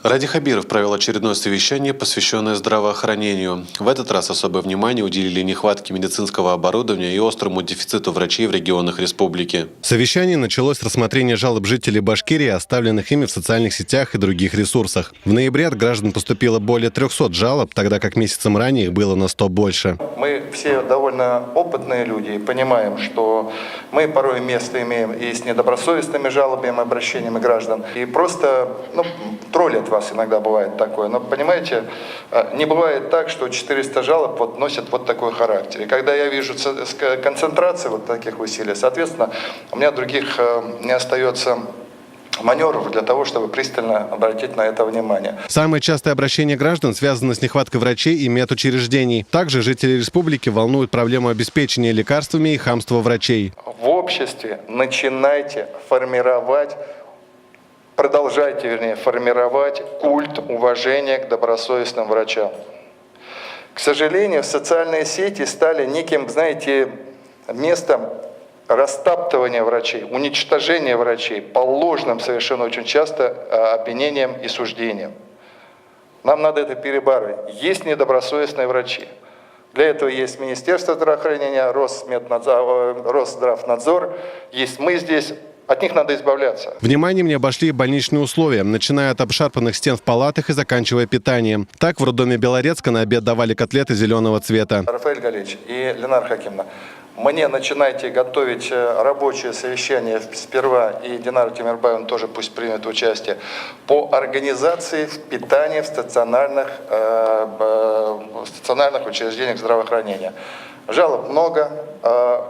Ради Хабиров провел очередное совещание, посвященное здравоохранению. В этот раз особое внимание уделили нехватке медицинского оборудования и острому дефициту врачей в регионах республики. Совещание началось с рассмотрения жалоб жителей Башкирии, оставленных ими в социальных сетях и других ресурсах. В ноябре от граждан поступило более 300 жалоб, тогда как месяцем ранее их было на 100 больше. Мы все довольно опытные люди и понимаем, что мы порой место имеем и с недобросовестными жалобами, обращениями граждан, и просто троллят вас иногда бывает такое. Но понимаете, не бывает так, что 400 жалоб носят такой характер. И когда я вижу концентрацию таких усилий, соответственно, у меня других не остается маневров для того, чтобы пристально обратить на это внимание. Самое частое обращение граждан связано с нехваткой врачей и медучреждений. Также жители республики волнуют проблему обеспечения лекарствами и хамства врачей. В обществе начинайте продолжайте формировать культ уважения к добросовестным врачам. К сожалению, социальные сети стали неким, местом растаптывания врачей, уничтожения врачей по ложным совершенно очень часто обвинениям и суждениям. Нам надо это перебарывать. Есть недобросовестные врачи. Для этого есть Министерство здравоохранения, Росздравнадзор, есть мы здесь. От них надо избавляться. Вниманием не обошли и больничные условия, начиная от обшарпанных стен в палатах и заканчивая питанием. Так, в роддоме Белорецка на обед давали котлеты зеленого цвета. Рафаэль Галич и Ленар Хакимовна, мне начинайте готовить рабочее совещание сперва, и Динара Тимирбаевна тоже пусть примет участие, по организации питания в стационарных учреждениях здравоохранения. Жалоб много,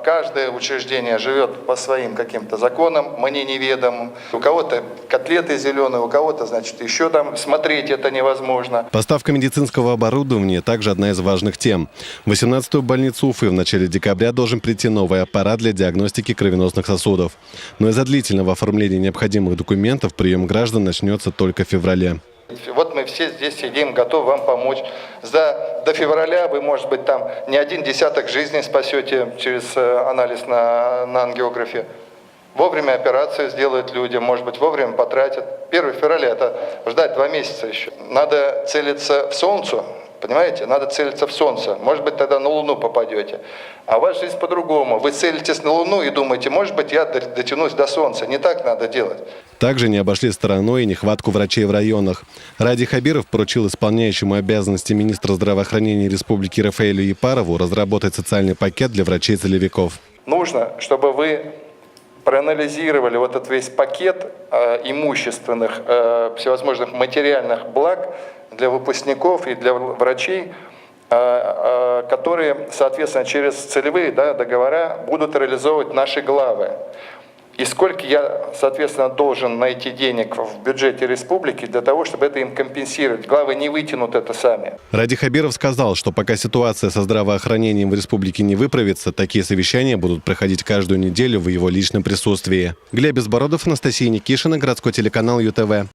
каждое учреждение живет по своим каким-то законам, мне неведомым. У кого-то котлеты зеленые, у кого-то, еще смотреть это невозможно. Поставка медицинского оборудования также одна из важных тем. В 18-ю больницу Уфы в начале декабря должен прийти новый аппарат для диагностики кровеносных сосудов. Но из-за длительного оформления необходимых документов прием граждан начнется только в феврале. Мы все здесь сидим, готовы вам помочь. До февраля вы, может быть, не один десяток жизней спасете через анализ на ангиографе. Вовремя операцию сделают люди, может быть, вовремя потратят. 1 февраля это ждать 2 месяца еще. Надо целиться в солнце. Понимаете? Надо целиться в солнце. Может быть, тогда на Луну попадете. А ваша жизнь по-другому. Вы целитесь на Луну и думаете, может быть, я дотянусь до Солнца. Не так надо делать. Также не обошли стороной и нехватку врачей в районах. Ради Хабиров поручил исполняющему обязанности министра здравоохранения республики Рафаэлю Япарову разработать социальный пакет для врачей-целевиков. Нужно, чтобы вы проанализировали этот весь пакет имущественных, всевозможных материальных благ для выпускников и для врачей, которые, соответственно, через целевые договора будут реализовывать наши главы. И сколько я, соответственно, должен найти денег в бюджете республики для того, чтобы это им компенсировать. Главы не вытянут это сами. Ради Хабиров сказал, что пока ситуация со здравоохранением в республике не выправится, такие совещания будут проходить каждую неделю в его личном присутствии. Глеб Безбородов, Анастасия Никишина, городской телеканал ЮТВ.